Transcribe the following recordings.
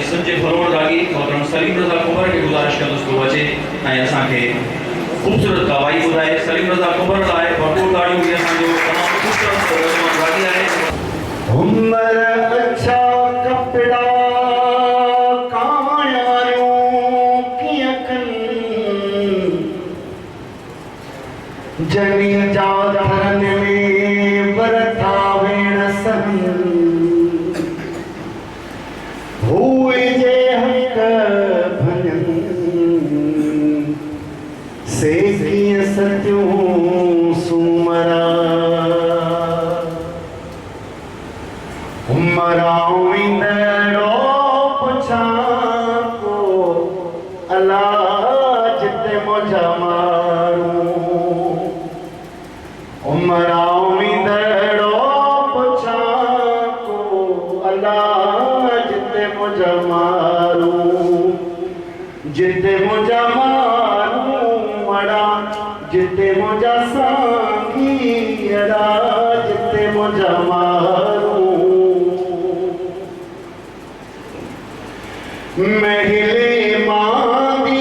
संजय फरोड़ रागी मोहतरम सलीम रजा कुंबर के गुजारिश का दोस्तों बचे ऐं असां खे खूबसूरत गवाही ॿुधाए सलीम रजा कुंबर लाइ भरपूर ताड़ियूं हुई असांजो तमामु खूबसूरत नौजवान रागी आहे। उमर अच्छा कपड़ा जनी जाधरन में बरतावे सन हुए जे हक भजन से किए सत्यूं सुमरा उमराओ इंदड़ो पुछा को अलाज ते मुझा उमराओ इंदड़ो पुछा को अल्लाह जिते मुझा मारू जिते मुझा मारू मड़ा जिते मुझा सांगी अड़ा जिते मुझा मारू महले मांदी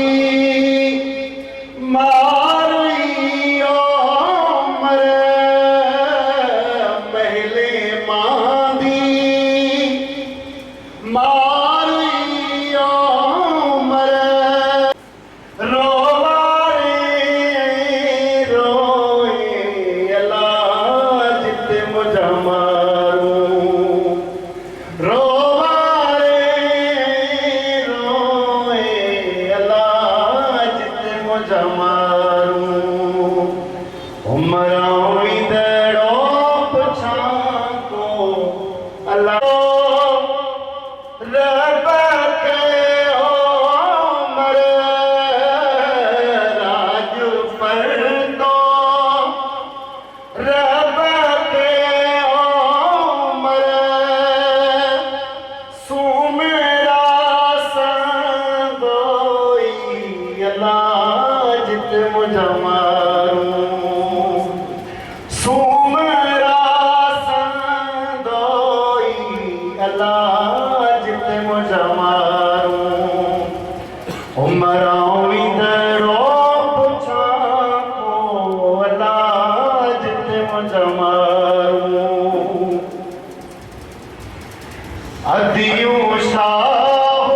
अदियो शाह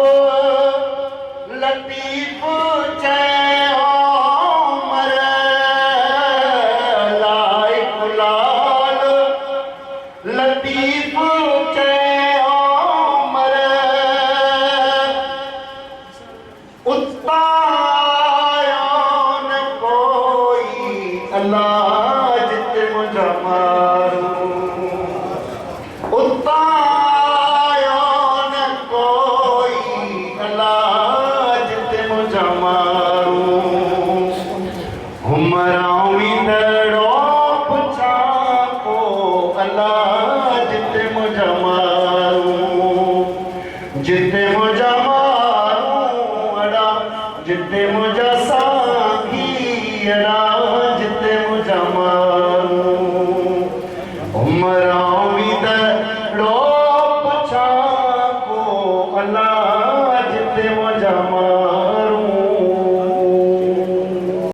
लतीफ उमर लाइक लाल लतीफ उमर उत्तायन कोई अल्लाह जित मुझा मारू उमराओ इंदड़ो पुछा को अल्लाह